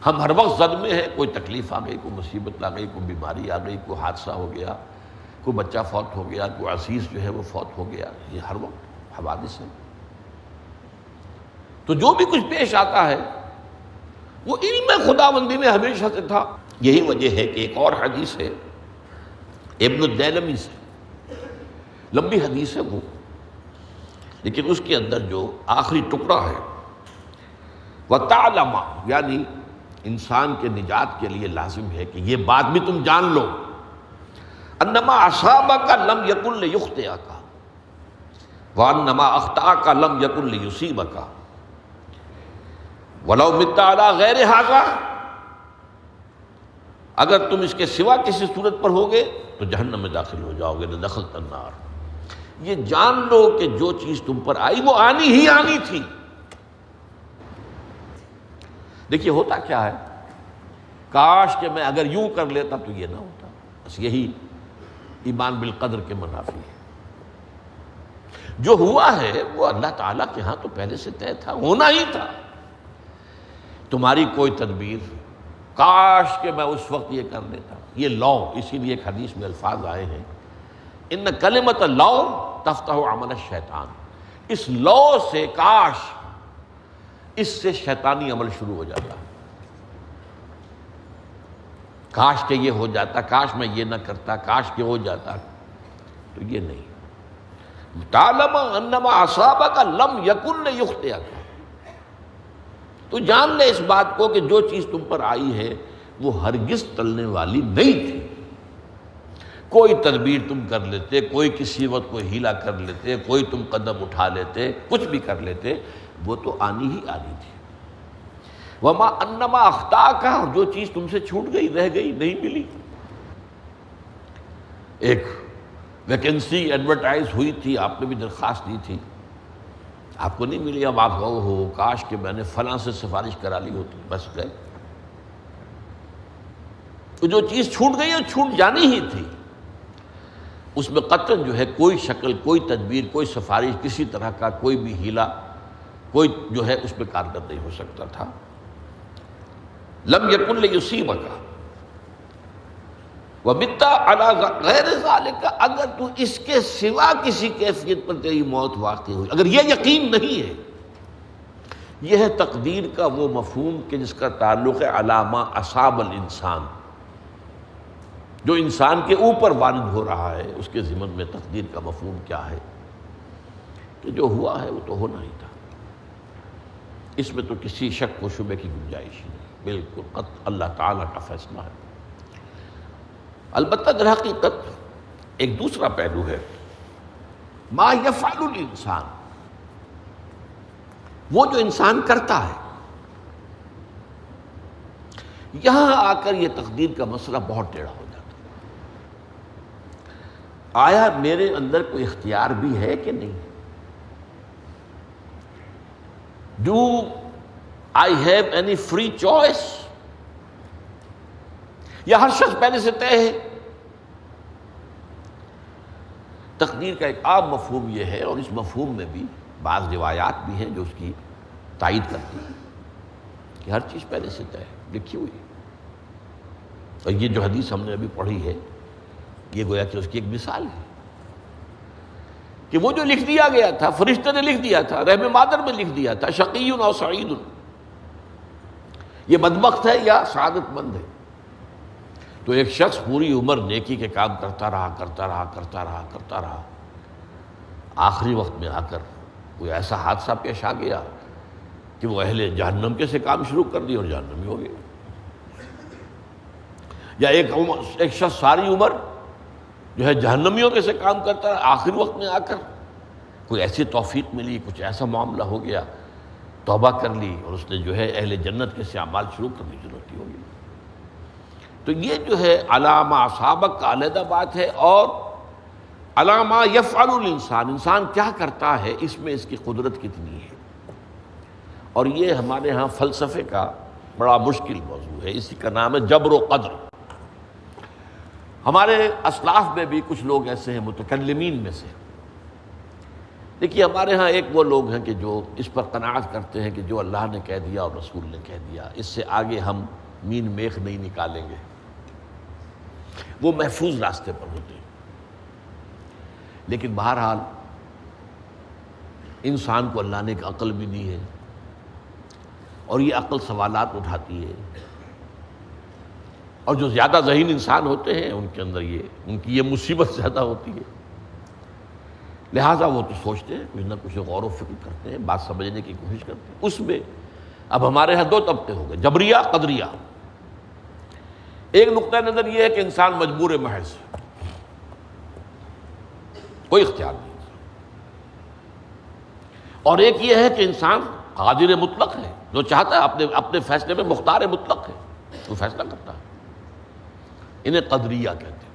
ہم ہر وقت زد میں ہیں، کوئی تکلیف آ گئی، کوئی مصیبت آ گئی، کوئی بیماری آ گئی، کوئی حادثہ ہو گیا، کوئی بچہ فوت ہو گیا، کوئی عزیز جو ہے وہ فوت ہو گیا، یہ ہر وقت حوادث ہے۔ تو جو بھی کچھ پیش آتا ہے وہ علم خداوندی میں ہمیشہ سے تھا۔ یہی وجہ ہے کہ ایک اور حدیث ہے ابن الدیلمی سے، لمبی حدیث ہے وہ، لیکن اس کے اندر جو آخری ٹکڑا ہے وَتَعْلَمَ، یعنی انسان کے نجات کے لیے لازم ہے کہ یہ بات بھی تم جان لو انما اصابک لم یکن لیخطئک وانما اخطأک لم یکن لیصیبک ولو مت علی غیر ھذا، اگر تم اس کے سوا کسی صورت پر ہوگے تو جہنم میں داخل ہو جاؤ گے، دخلت النار۔ یہ جان لو کہ جو چیز تم پر آئی وہ آنی ہی آنی تھی۔ دیکھیے ہوتا کیا ہے، کاش کہ میں اگر یوں کر لیتا تو یہ نہ ہوتا، بس یہی ایمان بالقدر کے منافی ہے۔ جو ہوا ہے وہ اللہ تعالیٰ کے ہاں تو پہلے سے طے تھا، ہونا ہی تھا۔ تمہاری کوئی تدبیر، کاش کہ میں اس وقت یہ کر لیتا، یہ لو، اسی لیے ایک حدیث میں الفاظ آئے ہیں ان کلمۃ لو تفتح عمل الشیطان، اس لو سے، کاش، اس سے شیطانی عمل شروع ہو جاتا، کاش کہ یہ ہو جاتا، کاش میں یہ نہ کرتا، کاش کہ ہو جاتا، تو یہ نہیں۔ تعلم انما اصابک لم یکن لیخطئک، تو جان لے اس بات کو کہ جو چیز تم پر آئی ہے وہ ہرگز ٹلنے والی نہیں تھی۔ کوئی تدبیر تم کر لیتے، کوئی کسی وقت کوئی ہیلا کر لیتے، کوئی تم قدم اٹھا لیتے، کچھ بھی کر لیتے، وہ تو آنی ہی آنی تھی۔ وما انما اخطاک، جو چیز تم سے چھوٹ گئی، رہ گئی، نہیں ملی۔ ایک ویکنسی ایڈورٹائز ہوئی تھی، آپ نے بھی درخواست دی تھی، آپ کو نہیں ملی، اب آپ کہو ہو کاش کہ میں نے فلاں سے سفارش کرا لی ہوتی، بس گئے۔ تو جو چیز چھوٹ گئی وہ چھوٹ جانی ہی تھی، اس میں قطعاً جو ہے کوئی شکل، کوئی تدبیر، کوئی سفارش، کسی طرح کا کوئی بھی ہیلا، کوئی جو ہے اس میں کارگر نہیں ہو سکتا تھا۔ لم یکن لیصیبک ومت علی غیر ذالک، اگر تو اس کے سوا کسی کیفیت پر تیری موت واقع ہوئی، اگر یہ یقین نہیں ہے، یہ ہے تقدیر کا وہ مفہوم کہ جس کا تعلق ہے علی ما اصاب الانسان، جو انسان کے اوپر وارد ہو رہا ہے، اس کے ضمن میں تقدیر کا مفہوم کیا ہے کہ جو ہوا ہے وہ تو ہونا ہی تھا، اس میں تو کسی شک و شبے کی گنجائش ہی نہیں، بالکل قطع اللہ تعالیٰ کا فیصلہ ہے۔ البتہ در حقیقت ایک دوسرا پہلو ہے، ما یفعل الانسان، وہ جو انسان کرتا ہے۔ یہاں آ کر یہ تقدیر کا مسئلہ بہت ٹیڑھا ہو جاتا ہے۔ آیا میرے اندر کوئی اختیار بھی ہے کہ نہیں؟ Do I have any free choice؟ یا ہر شخص پہلے سے طے ہے؟ تقدیر کا ایک عام مفہوم یہ ہے، اور اس مفہوم میں بھی بعض روایات بھی ہیں جو اس کی تائید کرتی ہیں کہ ہر چیز پہلے سے طے ہے، لکھی ہوئی ہے۔ اور یہ جو حدیث ہم نے ابھی پڑھی ہے، یہ گویا کہ اس کی ایک مثال ہے کہ وہ جو لکھ دیا گیا تھا، فرشتے نے لکھ دیا تھا، رحم مادر میں لکھ دیا تھا، شقی اور سعید، یہ بدبخت ہے یا سعادت مند ہے۔ تو ایک شخص پوری عمر نیکی کے کام کرتا رہا، آخری وقت میں آ کر کوئی ایسا حادثہ پیش آ گیا کہ وہ اہل جہنم کے سے کام شروع کر دی اور جہنمی ہو گیا۔ یا ایک شخص ساری عمر جو ہے جہنمیوں کے سے کام کرتا رہا، آخری وقت میں آ کر کوئی ایسی توفیق ملی، کچھ ایسا معاملہ ہو گیا، توبہ کر لی اور اس نے جو ہے اہل جنت کے سے اعمال شروع کرنے کی ضرورت ہوگی۔ تو یہ جو ہے علامہ اصابک کا علیحدہ بات ہے، اور علامہ یفعل الانسان، انسان کیا کرتا ہے، اس میں اس کی قدرت کتنی ہے۔ اور یہ ہمارے ہاں فلسفے کا بڑا مشکل موضوع ہے، اسی کا نام ہے جبر و قدر۔ ہمارے اسلاف میں بھی کچھ لوگ ایسے ہیں متکلمین میں سے، دیکھیے ہمارے ہاں ایک وہ لوگ ہیں کہ جو اس پر قناعت کرتے ہیں کہ جو اللہ نے کہہ دیا اور رسول نے کہہ دیا، اس سے آگے ہم مین میخ نہیں نکالیں گے، وہ محفوظ راستے پر ہوتے ہیں۔ لیکن بہرحال انسان کو اللہ نے ایک عقل بھی دی ہے، اور یہ عقل سوالات اٹھاتی ہے، اور جو زیادہ ذہین انسان ہوتے ہیں ان کے اندر ان کی یہ مصیبت زیادہ ہوتی ہے، لہٰذا وہ تو سوچتے ہیں، کچھ نہ کچھ غور و فکر کرتے ہیں، بات سمجھنے کی کوشش کرتے ہیں۔ اس میں اب ہمارے ہاں دو طبقے ہو گئے، جبریہ، قدریہ۔ ایک نقطہ نظر یہ ہے کہ انسان مجبور محض، کوئی اختیار نہیں، اور ایک یہ ہے کہ انسان قادر مطلق ہے، جو چاہتا ہے اپنے فیصلے میں مختار مطلق ہے، وہ فیصلہ کرتا ہے۔ انہیں قدریہ کہتے ہیں۔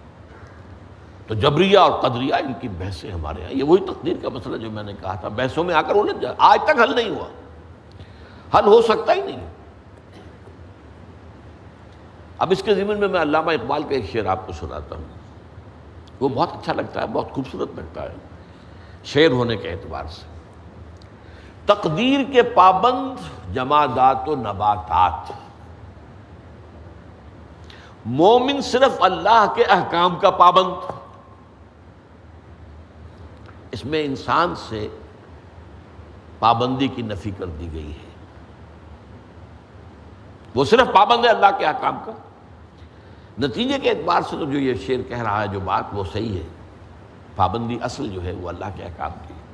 تو جبریہ اور قدریہ ان کی بحثیں ہمارے یہاں، یہ وہی تقدیر کا مسئلہ جو میں نے کہا تھا، بحثوں میں آ کر الجھ جائے، آج تک حل نہیں ہوا، حل ہو سکتا ہی نہیں۔ اب اس کے ضمن میں علامہ اقبال کا ایک شعر آپ کو سناتا ہوں، وہ بہت اچھا لگتا ہے، بہت خوبصورت لگتا ہے شعر ہونے کے اعتبار سے۔ تقدیر کے پابند جمادات و نباتات، مومن صرف اللہ کے احکام کا پابند۔ اس میں انسان سے پابندی کی نفی کر دی گئی ہے، وہ صرف پابند ہے اللہ کے احکام کا۔ نتیجے کے اعتبار سے تو جو یہ شعر کہہ رہا ہے جو بات، وہ صحیح ہے، پابندی اصل جو ہے وہ اللہ کے احکام کی ہے،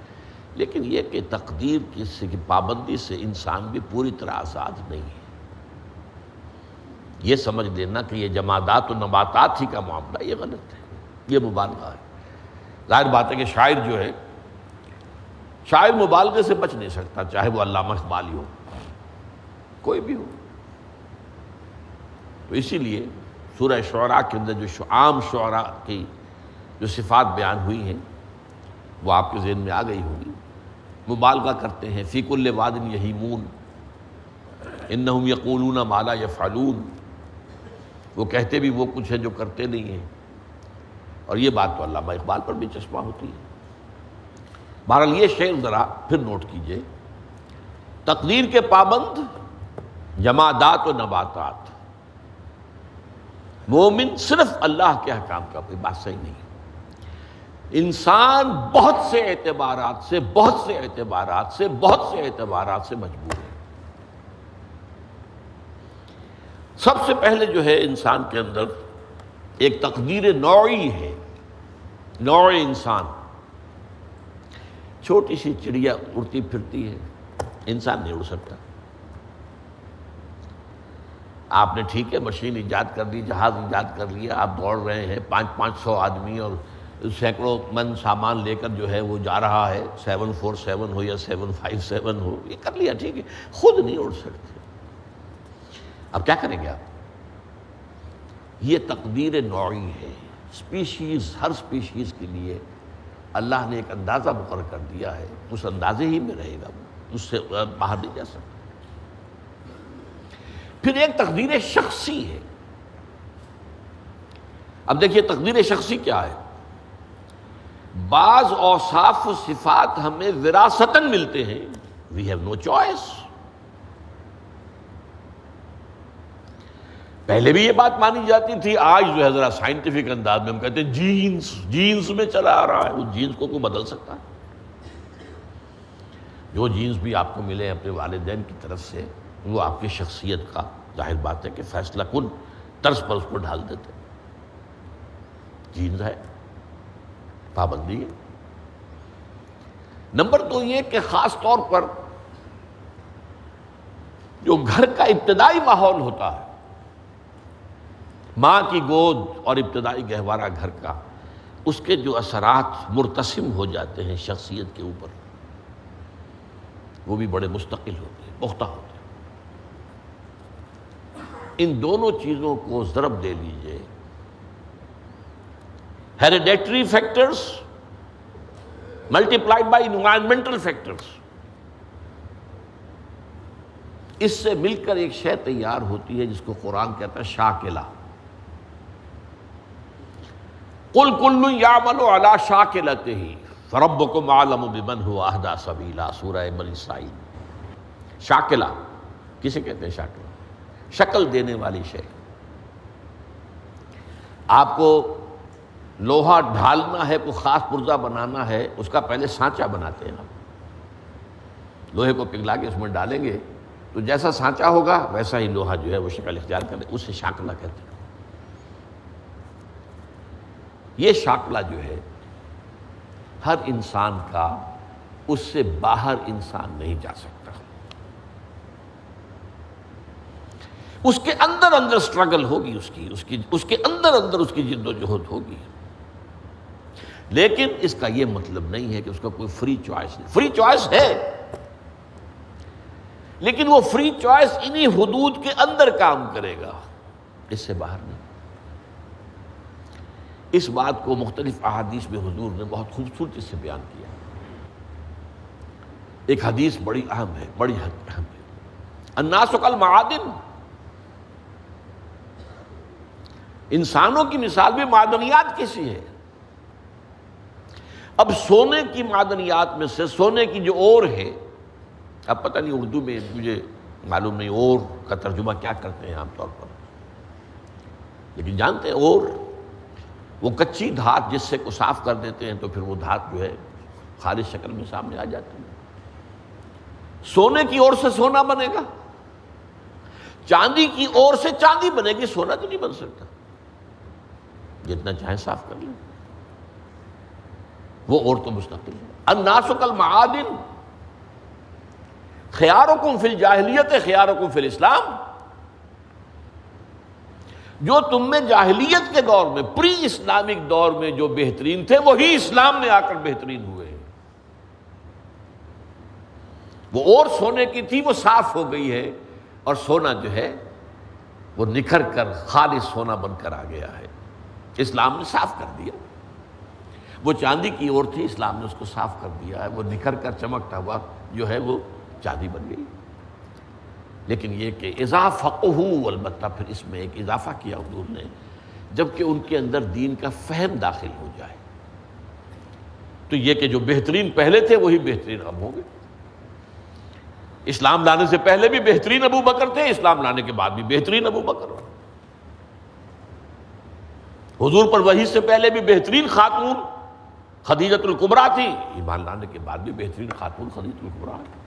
لیکن یہ کہ تقدیر کی پابندی سے انسان بھی پوری طرح آزاد نہیں ہے۔ یہ سمجھ لینا کہ یہ جمادات و نباتات ہی کا معاملہ، یہ غلط ہے، یہ مبالغہ ہے۔ ظاہر بات ہے کہ شاعر جو ہے، شاعر مبالغے سے بچ نہیں سکتا، چاہے وہ علامہ اقبال ہی ہو، کوئی بھی ہو۔ تو اسی لیے سورہ شعراء کے اندر جو عام شعراء کی جو صفات بیان ہوئی ہیں وہ آپ کے ذہن میں آ گئی ہوگی۔ مبالغہ کرتے ہیں، فی کل واد یہیمون انہم یقولون ما لا یفعلون، وہ کہتے بھی وہ کچھ ہے جو کرتے نہیں ہیں، اور یہ بات تو علامہ اقبال پر بھی چشمہ ہوتی ہے۔ بہرحال یہ شعر ذرا پھر نوٹ کیجئے، تقدیر کے پابند جمادات و نباتات، مومن صرف اللہ کے احکام کا، کوئی بات صحیح نہیں۔ انسان بہت سے اعتبارات سے مجبور ہے۔ سب سے پہلے جو ہے انسان کے اندر ایک تقدیر نوعی ہے، نوع انسان۔ چھوٹی سی چڑیا اڑتی پھرتی ہے، انسان نہیں اڑ سکتا۔ آپ نے ٹھیک ہے مشین ایجاد کر دی، جہاز ایجاد کر لیا، آپ دوڑ رہے ہیں، 500 آدمی اور سینکڑوں من سامان لے کر جو ہے وہ جا رہا ہے، 747 ہو یا 757 ہو، یہ کر لیا ٹھیک ہے، خود نہیں اڑ سکتے۔ اب کیا کریں گے آپ؟ یہ تقدیر نوعی ہے، سپیشیز، ہر سپیشیز کے لیے اللہ نے ایک اندازہ مقرر کر دیا ہے، اس اندازے ہی میں رہے گا، اس سے باہر نہیں جا سکتا۔ پھر ایک تقدیر شخصی ہے، اب دیکھیے تقدیر شخصی کیا ہے. بعض اوصاف و صفات ہمیں وراثتاً ملتے ہیں. We have no choice. پہلے بھی یہ بات مانی جاتی تھی، آج جو ہے ذرا سائنٹیفک انداز میں ہم کہتے ہیں جینز میں چلا آ رہا ہے. اس جینز کو کوئی بدل سکتا ہے؟ جو جینز بھی آپ کو ملے اپنے والدین کی طرف سے، وہ آپ کی شخصیت کا ظاہر بات ہے کہ فیصلہ کن طرز پر اس کو ڈھال دیتے. جینز ہے، پابندی ہے. نمبر 2 یہ کہ خاص طور پر جو گھر کا ابتدائی ماحول ہوتا ہے، ماں کی گود اور ابتدائی گہوارہ گھر کا، اس کے جو اثرات مرتسم ہو جاتے ہیں شخصیت کے اوپر، وہ بھی بڑے مستقل ہوتے ہیں، پختہ ہوتے ہیں. ان دونوں چیزوں کو ضرب دے لیجئے، hereditary factors multiplied by environmental factors, اس سے مل کر ایک شے تیار ہوتی ہے جس کو قرآن کہتا ہے شاکلہ. قُلْ كُلٌّ يَعْمَلُ عَلَىٰ شَاكِلَتِهِ فَرَبُّكُمْ أَعْلَمُ بِمَنْ هُوَ أَهْدَىٰ سَبِيلًا. سورہ بنی اسرائیل. شاکلہ کسے کہتے ہیں؟ شاکلہ شکل دینے والی شے. آپ کو لوہا ڈھالنا ہے، کوئی خاص پرزہ بنانا ہے، اس کا پہلے سانچہ بناتے ہیں. لوہے کو پگھلا کے اس میں ڈالیں گے تو جیسا سانچہ ہوگا ویسا ہی لوہا جو ہے وہ شکل اختیار کرے. اسے شاکلہ کہتے ہیں. یہ شاکلہ جو ہے ہر انسان کا، اس سے باہر انسان نہیں جا سکتا. اس کے اندر اندر سٹرگل ہوگی، اس کے اندر اس کی جد و جہد ہوگی. لیکن اس کا یہ مطلب نہیں ہے کہ اس کا کوئی فری چوائس نہیں. فری چوائس ہے، لیکن وہ فری چوائس انہی حدود کے اندر کام کرے گا، اس سے باہر نہیں. اس بات کو مختلف احادیث میں حضور نے بہت خوبصورتی سے بیان کیا. ایک حدیث بڑی اہم ہے، بڑی اہم ہے. الناس کالمعادن، انسانوں کی مثال بھی معدنیات کیسی ہے. اب سونے کی معدنیات میں سے سونے کی جو اور ہے، اب پتہ نہیں اردو میں مجھے معلوم نہیں اور کا ترجمہ کیا کرتے ہیں عام طور پر، لیکن جانتے ہیں اور وہ کچی دھات جس سے کو صاف کر دیتے ہیں تو پھر وہ دھات جو ہے خالص شکل میں سامنے آ جاتی ہے. سونے کی اور سے سونا بنے گا، چاندی کی اور سے چاندی بنے گی، سونا تو نہیں بن سکتا. جتنا چاہے صاف کر لیں، وہ اور تو مستقل ہے. الناس کالمعادن خیارکم فی الجاہلیت خیارکم فی الاسلام. جو تم میں جاہلیت کے دور میں، پری اسلامک دور میں جو بہترین تھے، وہی اسلام میں آ کر بہترین ہوئے ہیں. وہ اور سونے کی تھی، وہ صاف ہو گئی ہے، اور سونا جو ہے وہ نکھر کر خالص سونا بن کر آ گیا ہے. اسلام نے صاف کر دیا. وہ چاندی کی اور تھی، اسلام نے اس کو صاف کر دیا ہے، وہ نکھر کر چمکتا ہوا جو ہے وہ چاندی بن گئی. لیکن یہ کہ اذا فقہوا، البتہ پھر اس میں ایک اضافہ کیا حضور نے، جبکہ ان کے اندر دین کا فہم داخل ہو جائے تو یہ کہ جو بہترین پہلے تھے وہی بہترین اب ہوں گے. اسلام لانے سے پہلے بھی بہترین ابو بکر تھے، اسلام لانے کے بعد بھی بہترین ابو بکر. حضور پر وحی سے پہلے بھی بہترین خاتون خدیجۃ الکبریٰ تھی، ایمان لانے کے بعد بھی بہترین خاتون خدیجۃ الکبریٰ ہے.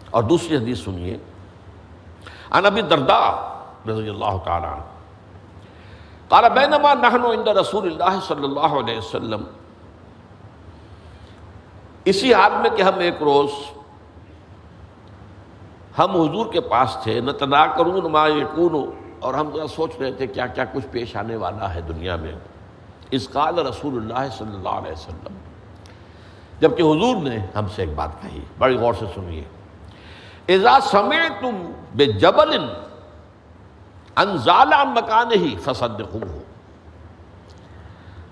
اور دوسری حدیث سنیے، عن ابی الدرداء رضی اللہ تعالی عنہ قال بینما نحن عند رسول اللہ صلی اللہ علیہ وسلم، اسی حال میں کہ ہم ایک روز ہم حضور کے پاس تھے، نتناکرون ما یکون، اور ہم ذرا سوچ رہے تھے کیا کیا کچھ پیش آنے والا ہے دنیا میں. اذ قال رسول اللہ صلی اللہ علیہ وسلم، جبکہ حضور نے ہم سے ایک بات کہی، بڑی غور سے سنیے. اذا سمعتم بجبل انزال عن مکانہ فصدقوہ،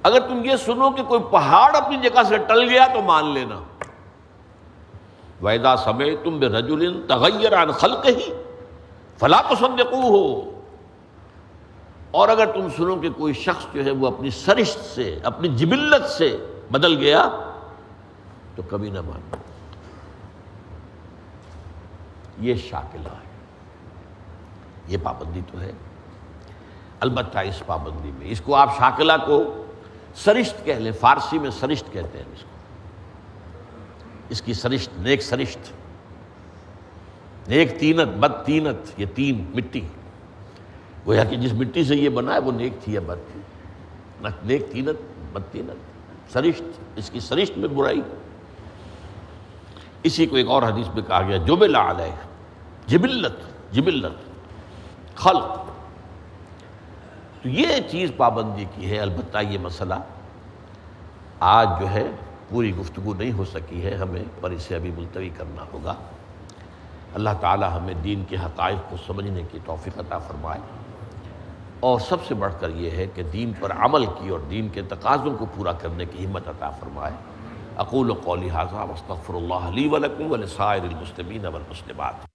اگر تم یہ سنو کہ کوئی پہاڑ اپنی جگہ سے ٹل گیا تو مان لینا. وَإِذَا سَمِعْتُمْ بِرَجُلٍ تَغَيَّرَ عَنْ خَلْقِهِ فَلَا تُصَدِّقُوهُ، اور اگر تم سنو کہ کوئی شخص جو ہے وہ اپنی سرشت سے، اپنی جبلت سے بدل گیا تو کبھی نہ مانو۔ یہ شاکلہ ہے، یہ پابندی تو ہے، البتہ اس پابندی میں اس کو آپ شاکلہ کو سرشت کہہ لیں، فارسی میں سرشت کہتے ہیں اس کو، اس کی سرشت، نیک سرشت، نیک تینت، بد تینت، یہ تین مٹی، گویا کہ جس مٹی سے یہ بنا ہے وہ نیک تھی یا بد تھی، نہ نیک تینت بد تینت، سرشت، اس کی سرشت میں برائی۔ اسی کو ایک اور حدیث میں کہا گیا جبل علیہ، جبلت، جبلت، خلق۔ تو یہ چیز پابندی کی ہے، البتہ یہ مسئلہ آج جو ہے پوری گفتگو نہیں ہو سکی ہے ہمیں، پر اسے ابھی ملتوی کرنا ہوگا۔ اللہ تعالی ہمیں دین کے حقائق کو سمجھنے کی توفیق عطا فرمائے، اور سب سے بڑھ کر یہ ہے کہ دین پر عمل کی اور دین کے تقاضوں کو پورا کرنے کی ہمت عطا فرمائے۔ اقول قولی ھذا واستغفر اللہ لی ولکم ولسائر المسلمین والمسلمات۔